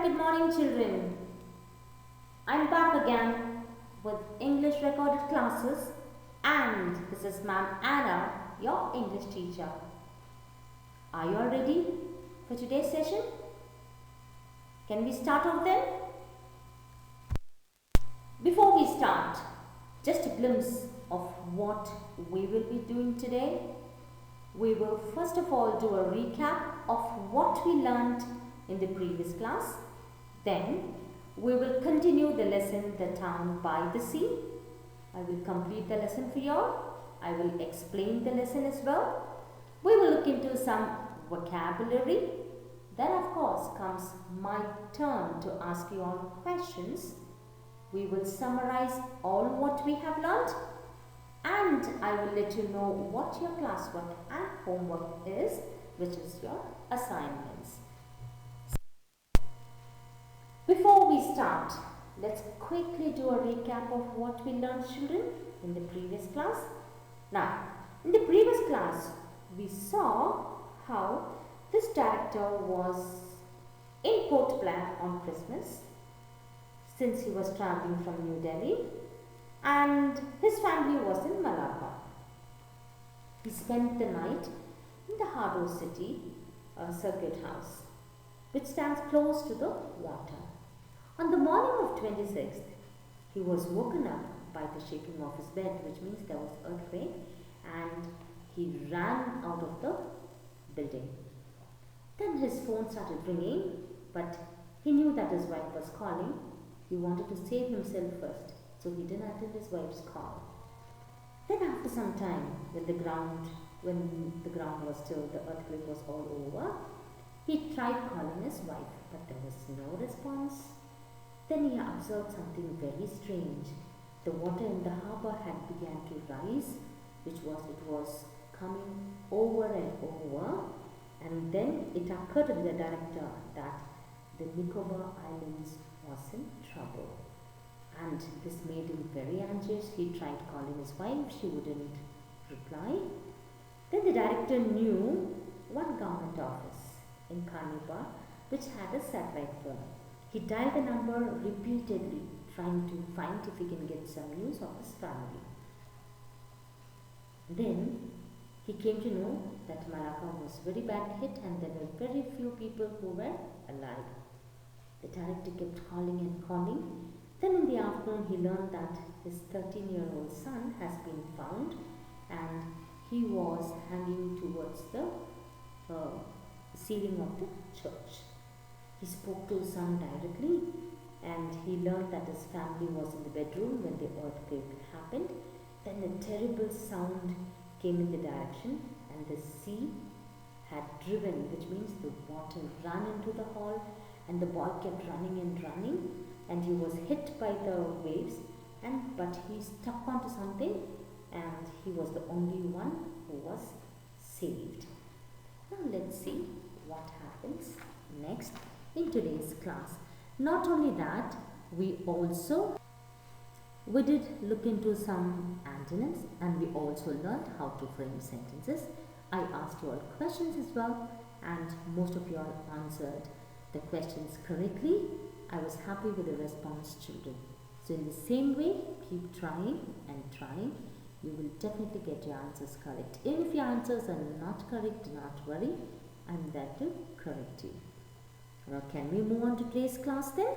good morning children. I'm back again with English recorded classes and this is Ma'am Anna, your English teacher. Are you all ready for today's session? Can we start off then? Before we start, just a glimpse of what we will be doing today. We will first of all do a recap of what we learned in the previous class. Then we will continue the lesson, The Town by the Sea. I will complete the lesson for you all. I will explain the lesson as well. We will look into some vocabulary. Then of course comes my turn to ask you all questions. We will summarize all what we have learned and I will let you know what your classwork and homework is, which is your assignments. Before we start, let's quickly do a recap of what we learned, children, in the previous class. Now, in the previous class, we saw how this director was in Port Blair on Christmas since he was traveling from New Delhi and his family was in Malacca. He spent the night in the Harbour City Circuit House, which stands close to the water. On the morning of 26th, he was woken up by the shaking of his bed, which means there was earthquake, and he ran out of the building. Then his phone started ringing, but he knew that his wife was calling. He wanted to save himself first, so he didn't attend his wife's call. Then after some time, when the ground was still, the earthquake was all over, he tried calling his wife, but there was no response. Then he observed something very strange. The water in the harbour had begun to rise, it was coming over and over, and then it occurred to the director that the Nicobar Islands was in trouble. And this made him very anxious. He tried calling his wife, she wouldn't reply. Then the director knew one government office in Carnival which had a satellite phone. He dialed the number repeatedly, trying to find if he can get some news of his family. Then he came to know that Malacca was very bad hit and there were very few people who were alive. The director kept calling and calling. Then in the afternoon he learned that his 13-year-old son has been found and he was hanging towards the ceiling of the church. He spoke to his son directly and he learned that his family was in the bedroom when the earthquake happened. Then a terrible sound came in the direction and the sea had driven, which means the water ran into the hall and the boy kept running and running and he was hit by the waves but he stuck onto something and he was the only one who was saved. Now let's see what happens next in today's class. Not only that, we did look into some antonyms and we also learned how to frame sentences. I asked you all questions as well and most of you all answered the questions correctly. I was happy with the response, children. So in the same way, keep trying and trying. You will definitely get your answers correct. Even if your answers are not correct, do not worry. I'm there to correct you. Now can we move on to today's class then?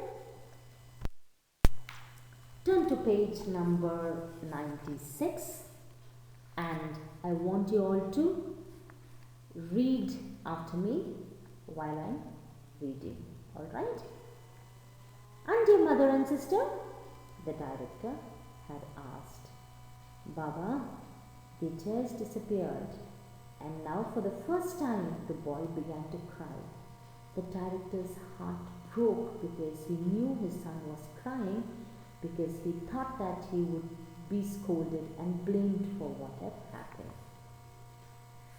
Turn to page number 96 and I want you all to read after me while I'm reading. Alright? And dear mother and sister, the director had asked, Baba, they just disappeared. And now for the first time the boy began to cry. The director's heart broke because he knew his son was crying because he thought that he would be scolded and blamed for what had happened.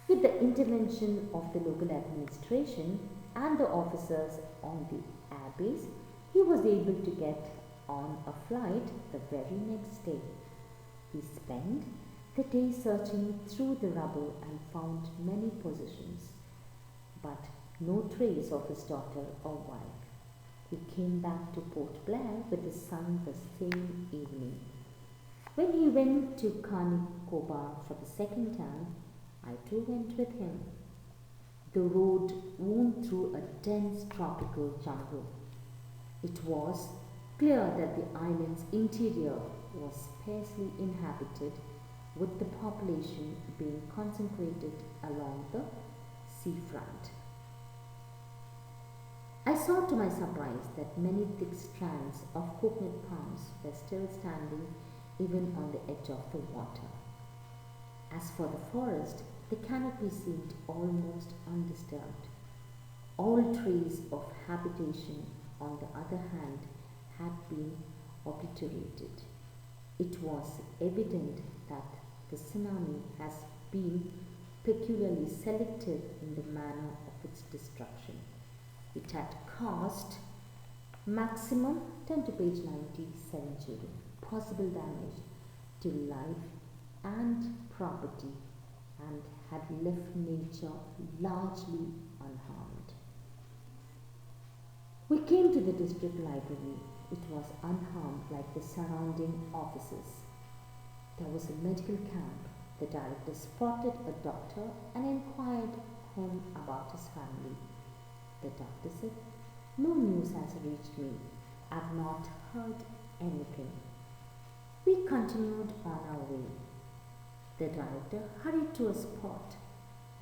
With the intervention of the local administration and the officers on the abbeys, he was able to get on a flight the very next day. He spent the day searching through the rubble and found many possessions, but no trace of his daughter or wife. He came back to Port Blair with his son the same evening. When he went to Kanikoba for the second time, I too went with him. The road wound through a dense tropical jungle. It was clear that the island's interior was sparsely inhabited, with the population being concentrated along the seafront. I saw to my surprise that many thick strands of coconut palms were still standing even on the edge of the water. As for the forest, the canopy seemed almost undisturbed. All trace of habitation, on the other hand, had been obliterated. It was evident that the tsunami has been peculiarly selective in the manner of its destruction. It had caused maximum, turn to page 97 children, possible damage to life and property, and had left nature largely unharmed. We came to the district library. It was unharmed like the surrounding offices. There was a medical camp. The director spotted a doctor and inquired him about his family. The doctor said, "No news has reached me. I've not heard anything." We continued on our way. The director hurried to a spot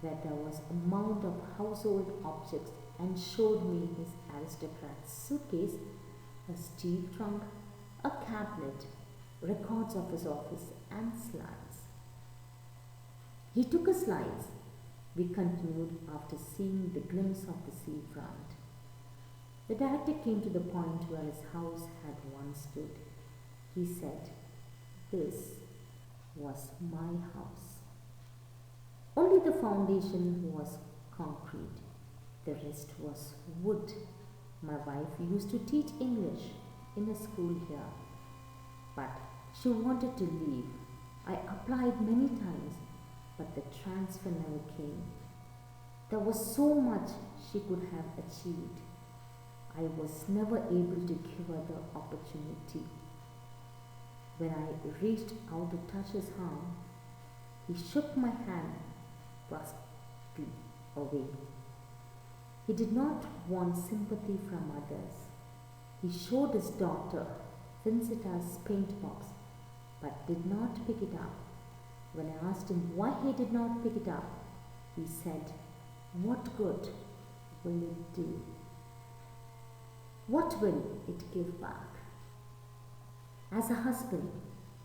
where there was a mound of household objects and showed me his aristocrat's suitcase, a steel trunk, a cabinet, records of his office, and slides. He took us slides. We continued after seeing the glimpse of the seafront. The director came to the point where his house had once stood. He said, "This was my house." Only the foundation was concrete. The rest was wood. My wife used to teach English in a school here, but she wanted to leave. I applied many times, but the transfer never came. There was so much she could have achieved. I was never able to give her the opportunity. When I reached out to touch his arm, he shook my hand brusquely away. He did not want sympathy from others. He showed his daughter Vincenta's paint box, but did not pick it up. When I asked him why he did not pick it up, he said, "What good will it do? What will it give back?" As a husband,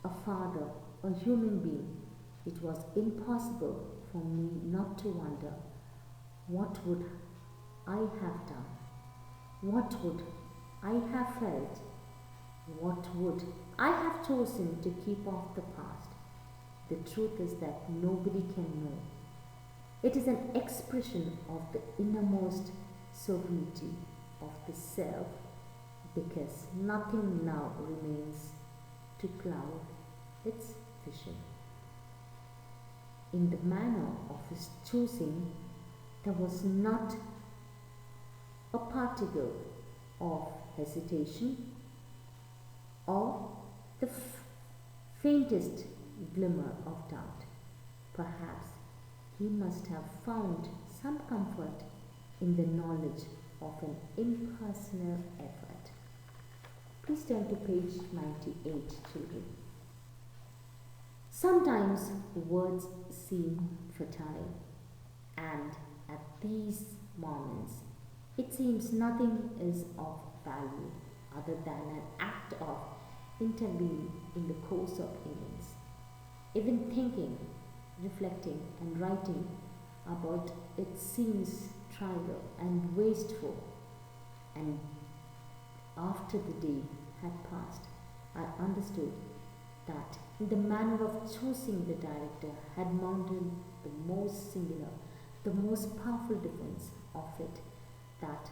a father, a human being, it was impossible for me not to wonder, what would I have done? What would I have felt? What would I have chosen to keep off the past? The truth is that nobody can know. It is an expression of the innermost sovereignty of the self, because nothing now remains to cloud its vision. In the manner of his choosing, there was not a particle of hesitation or the faintest glimmer of doubt. Perhaps he must have found some comfort in the knowledge of an impersonal effort. Please turn to page 98, children. Sometimes words seem fertile, and at these moments it seems nothing is of value other than an act of intervening in the course of events. Even thinking, reflecting, and writing about it seems trivial and wasteful. And after the day had passed, I understood that in the manner of choosing the director had mounted the most singular, the most powerful defense of it that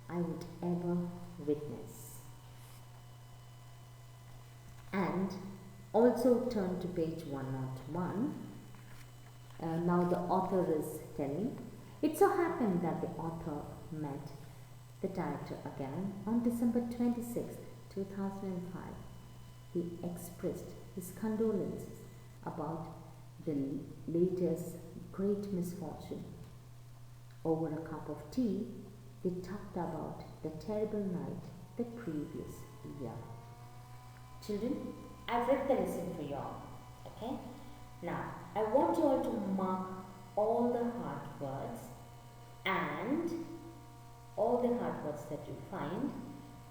I would ever witness. And also turn to page 101. Now the author is telling, it so happened that the author met the director again on December 26, 2005. He expressed his condolences about the latest great misfortune. Over a cup of tea, they talked about the terrible night the previous year. Children, I've read the lesson for you all. Okay? Now, I want you all to mark all the hard words and all the hard words that you find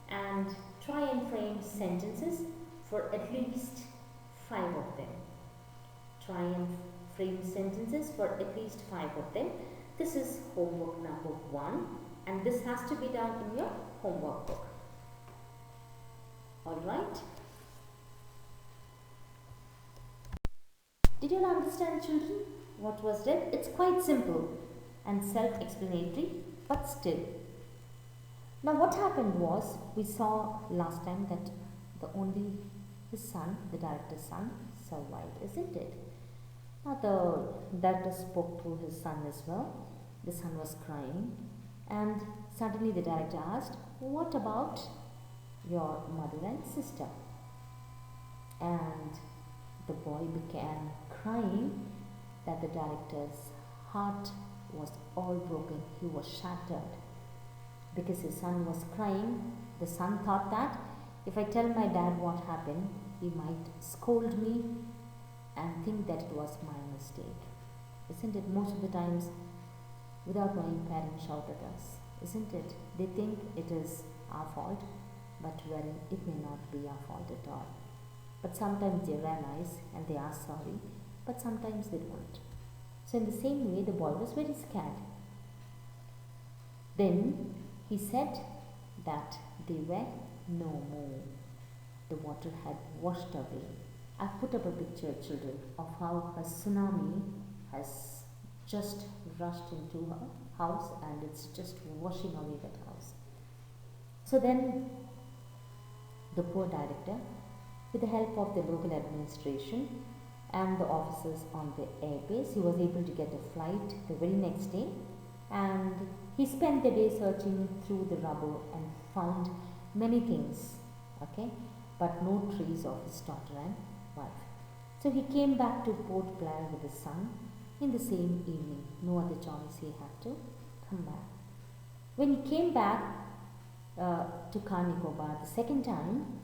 and try and frame sentences for at least 5 of them. Try and frame sentences for at least 5 of them. This is homework number 1 and this has to be done in your homework book. Alright? Did you all understand, children, what was read? It's quite simple and self-explanatory, but still. Now what happened was, we saw last time that his son, the director's son, survived, isn't it? Now the director spoke to his son as well. The son was crying and suddenly the director asked, what about your mother and sister? And the boy began crying that the director's heart was all broken. He was shattered. Because his son was crying, the son thought that if I tell my dad what happened, he might scold me and think that it was my mistake. Isn't it? Most of the times, without knowing, parents shout at us. Isn't it? They think it is our fault, but well, it may not be our fault at all. But sometimes they realize and they are sorry, but sometimes they don't. So in the same way, the boy was very scared. Then he said that they were no more. The water had washed away. I've put up a picture, children, of how a tsunami has just rushed into her house and it's just washing away that house. So then the poor director, with the help of the local administration and the officers on the airbase, he was able to get a flight the very next day, and he spent the day searching through the rubble and found many things, okay, but no trace of his daughter and wife. So he came back to Port Blair with his son in the same evening. No other choice, he had to come back. When he came back to Karnikobar the second time,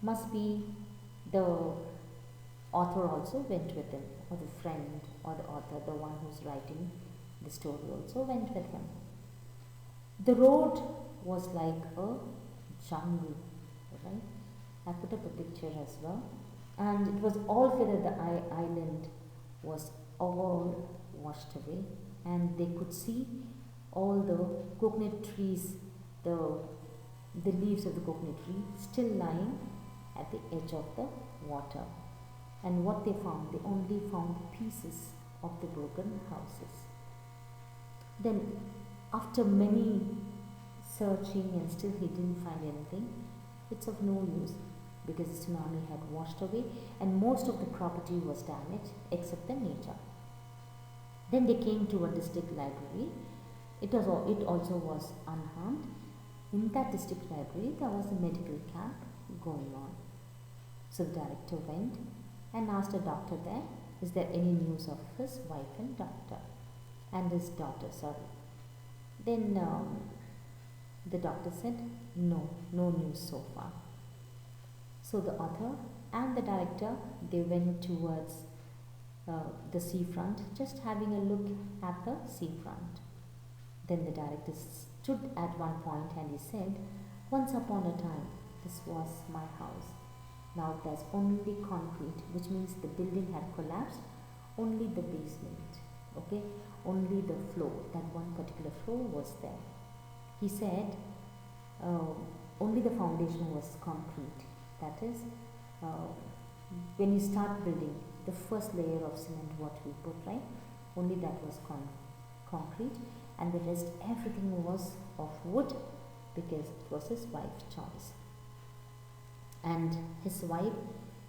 must be the author also went with him, or the friend or the author, the one who's writing the story also went with him. The road was like a jungle, right? I put up a picture as well, and it was all filled. The island was all washed away, and they could see all the coconut trees, the leaves of the coconut tree still lying at the edge of the water. And what they found, they only found pieces of the broken houses. Then after many searching and still he didn't find anything, it's of no use because the tsunami had washed away and most of the property was damaged except the nature. Then they came to a district library. It also was unharmed. In that district library, there was a medical camp going on. So the director went and asked a doctor there, is there any news of his wife and daughter? And his daughter, sorry. Then the doctor said, no news so far. So the author and the director, they went towards the seafront, just having a look at the seafront. Then the director stood at one point and he said, once upon a time, this was my house. Now there's only concrete, which means the building had collapsed, only the basement, okay, only the floor, that one particular floor was there. He said, only the foundation was concrete, that is, when you start building, the first layer of cement what we put, right, only that was concrete, and the rest everything was of wood because it was his wife's choice. And his wife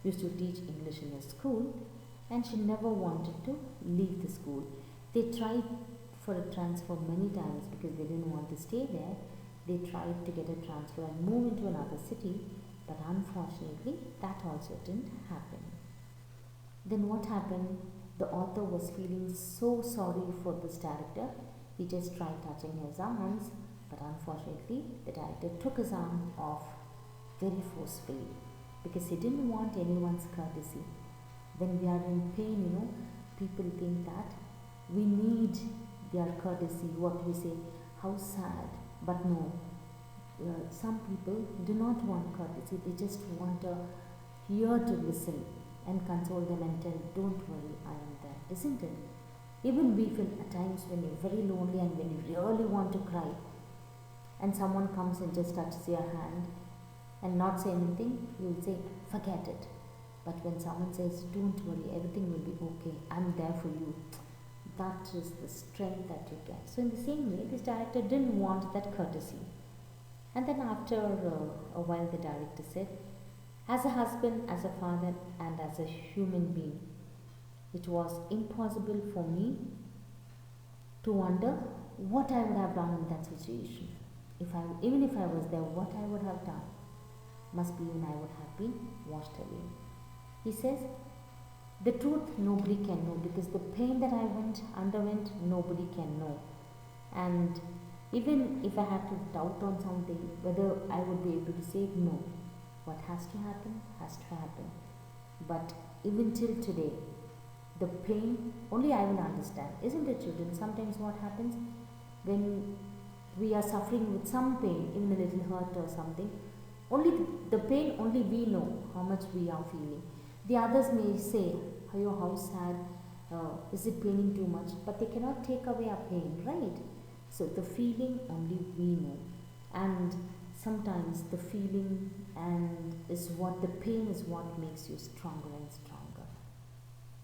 used to teach English in a school and she never wanted to leave the school. They tried for a transfer many times because they didn't want to stay there. They tried to get a transfer and move into another city, but unfortunately that also didn't happen. Then what happened? The author was feeling so sorry for this director. He just tried touching his arms, but unfortunately the director took his arm off very forcefully because he didn't want anyone's courtesy. When we are in pain, people think that we need their courtesy. What we say, how sad. But no, some people do not want courtesy. They just want a ear to listen and console them and tell, don't worry, I am there, isn't it? Even we feel at times when you're very lonely and when you really want to cry and someone comes and just touches your hand and not say anything, you'll say, forget it. But when someone says, don't worry, everything will be okay, I'm there for you, that is the strength that you get. So in the same way, this director didn't want that courtesy. And then after a while, the director said, as a husband, as a father, and as a human being, it was impossible for me to wonder what I would have done in that situation. Even if I was there, what I would have done. Must be even I would have been washed away. He says, the truth nobody can know because the pain that I underwent, nobody can know. And even if I had to doubt on something, whether I would be able to say no, what has to happen, has to happen. But even till today, the pain, only I will understand. Isn't it, children? Sometimes what happens when we are suffering with some pain, even a little hurt or something, only the pain, only we know how much we are feeling. The others may say, oh, how sad, is it paining too much? But they cannot take away our pain, right? So the feeling only we know. And sometimes the feeling the pain is what makes you stronger and stronger.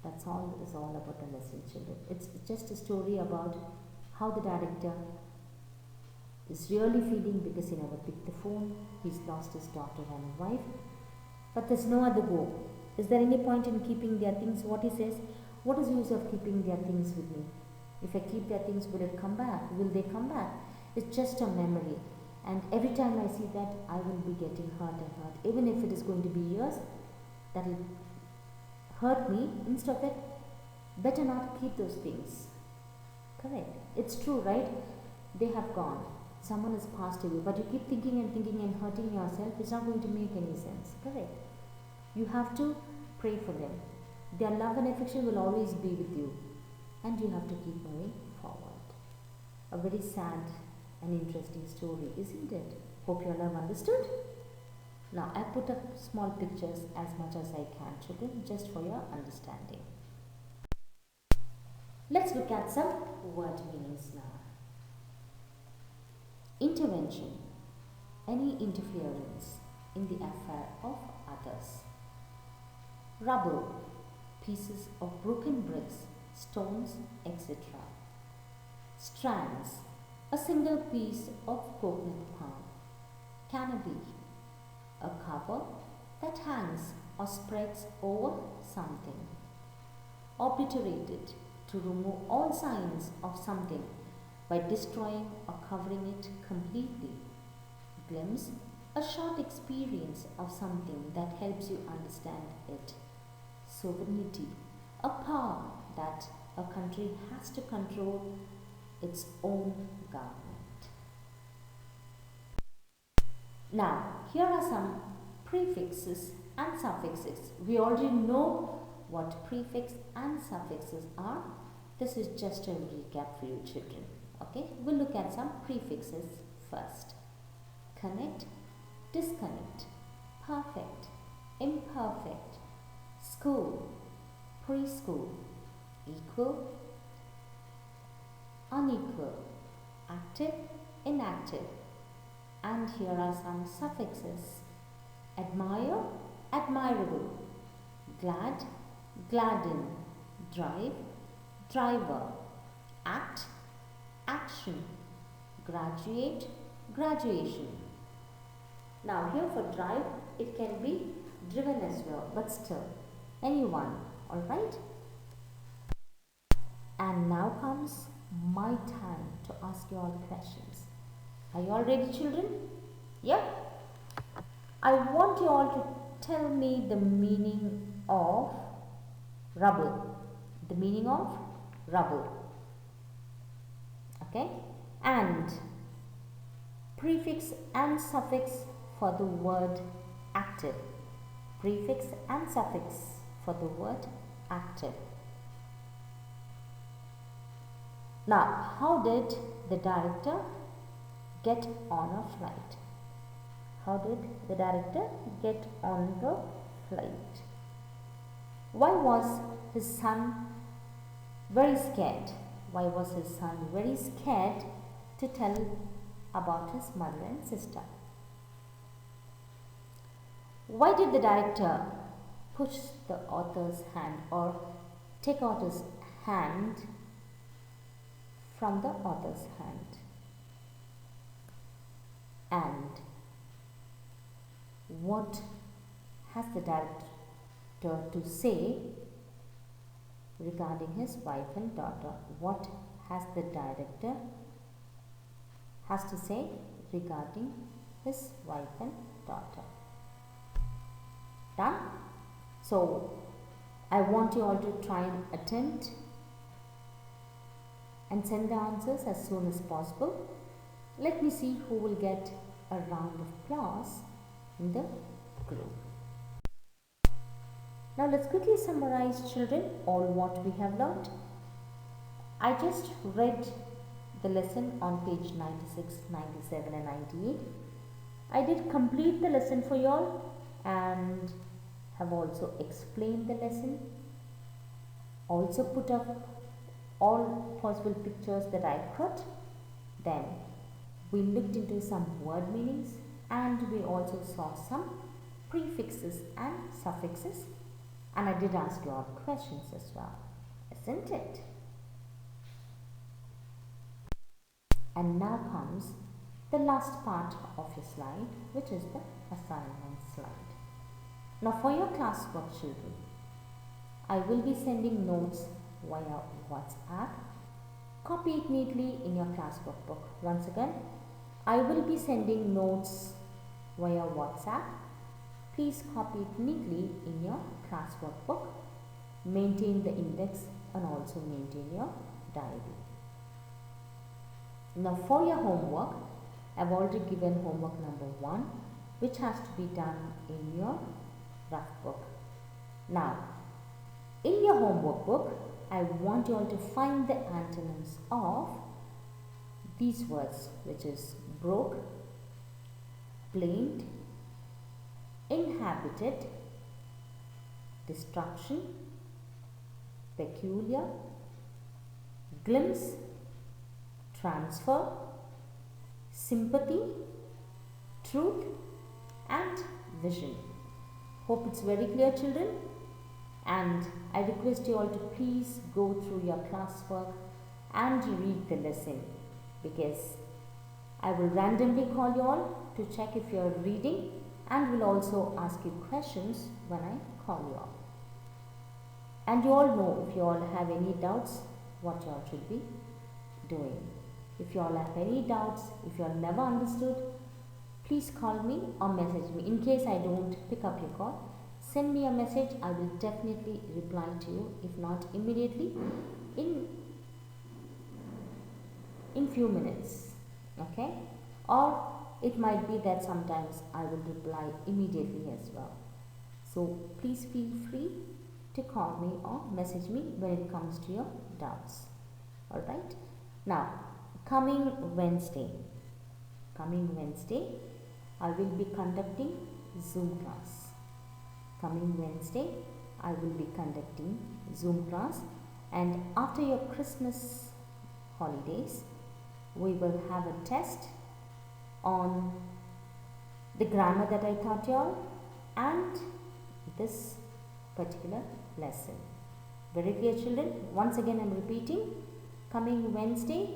That's all it is all about the lesson, children. It's just a story about how the director is really feeling because he never picked the phone. He's lost his daughter and wife. But there's no other go. Is there any point in keeping their things? What he says, what is the use of keeping their things with me? If I keep their things, will it come back? Will they come back? It's just a memory. And every time I see that, I will be getting hurt and hurt. Even if it is going to be years, that will hurt me. Instead of it, better not keep those things. Correct. It's true, right? They have gone. Someone has passed away. But you keep thinking and hurting yourself. It's not going to make any sense. Correct. You have to pray for them. Their love and affection will always be with you. And you have to keep moving forward. A very sad and interesting story, isn't it? Hope you all have understood. Now I put up small pictures as much as I can, children, just for your understanding. Let's look at some word meanings now. Intervention. Any interference in the affair of others. Rubble. Pieces of broken bricks, stones, etc. Strands. A single piece of coconut palm. Canopy. A cover that hangs or spreads over something. Obliterated. To remove all signs of something by destroying or covering it completely. Glimpse. A short experience of something that helps you understand it. Sovereignty. A power that a country has to control its own government. Now, here are some prefixes and suffixes. We already know what prefix and suffixes are. This is just a recap for you, children. Okay, we'll look at some prefixes first. Connect, disconnect, perfect, imperfect, school, preschool, equal, unequal, active, inactive. And here are some suffixes. Admire, admirable, glad, gladden, drive, driver, act, action, graduate, graduation. Now here for drive, it can be driven as well, but still, anyone, alright? And now comes my time to ask you all questions. Are you all ready, children? Yeah? I want you all to tell me the meaning of rubble. The meaning of rubble. Okay? And prefix and suffix for the word active. Prefix and suffix for the word active. Now, how did the director get on a flight? How did the director get on the flight? Why was his son very scared? Why was his son very scared to tell about his mother and sister? Why did the director push the author's hand or take out his hand from the author's hand? And what has the director to say regarding his wife and daughter? What has the director has to say regarding his wife and daughter? Done? So, I want you all to try and attempt and send the answers as soon as possible. Let me see who will get a round of applause in the group. Now let's quickly summarize, children, all what we have learned. I just read the lesson on page 96, 97 and 98. I did complete the lesson for you all and have also explained the lesson. Also put up all possible pictures that I could. Then we looked into some word meanings and we also saw some prefixes and suffixes, and I did ask you all questions as well, isn't it? And now comes the last part of your slide, which is the assignment slide. Now for your classwork, children, I will be sending notes via WhatsApp. Copy it neatly in your classwork book. Once again, I will be sending notes via WhatsApp. Please copy it neatly in your classwork book. Maintain the index and also maintain your diary. Now for your homework, I have already given homework number 1, which has to be done in your rough book. Now, in your homework book, I want you all to find the antonyms of these words, which is broke, blamed, inhabited, destruction, peculiar, glimpse, transfer, sympathy, truth and vision. Hope it's very clear, children, and I request you all to please go through your classwork and read the lesson, because I will randomly call you all to check if you are reading and will also ask you questions when I call you all. And you all know, if you all have any doubts, what you all should be doing. If you all have any doubts, if you all never understood, please call me or message me. In case I don't pick up your call, send me a message. I will definitely reply to you, if not immediately, in few minutes. Okay? Or it might be that sometimes I will reply immediately as well. So please feel free to call me or message me when it comes to your doubts. Alright? Now, coming Wednesday, I will be conducting Zoom class. Coming Wednesday, I will be conducting Zoom class, and after your Christmas holidays, we will have a test on the grammar that I taught you all and this particular lesson. Very clear, children? Once again, I am repeating. Coming Wednesday,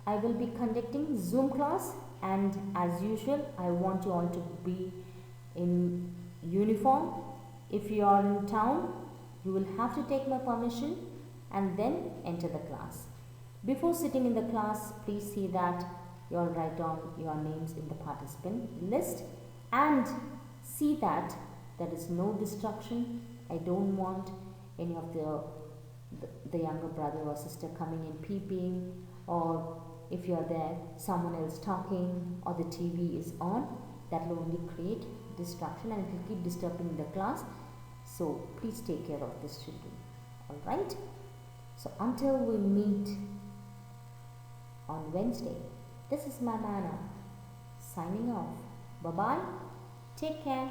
I will be conducting Zoom class, and as usual, I want you all to be in uniform. If you are in town, you will have to take my permission and then enter the class. Before sitting in the class, please see that you all write down your names in the participant list and see that there is no distraction. I don't want any of the younger brother or sister coming and peeping, or if you are there, someone else talking, or the TV is on. That will only create distraction and it will keep disturbing the class. So please take care of this, children. Alright? So until we meet on Wednesday, this is my Manna signing off. Bye bye. Take care.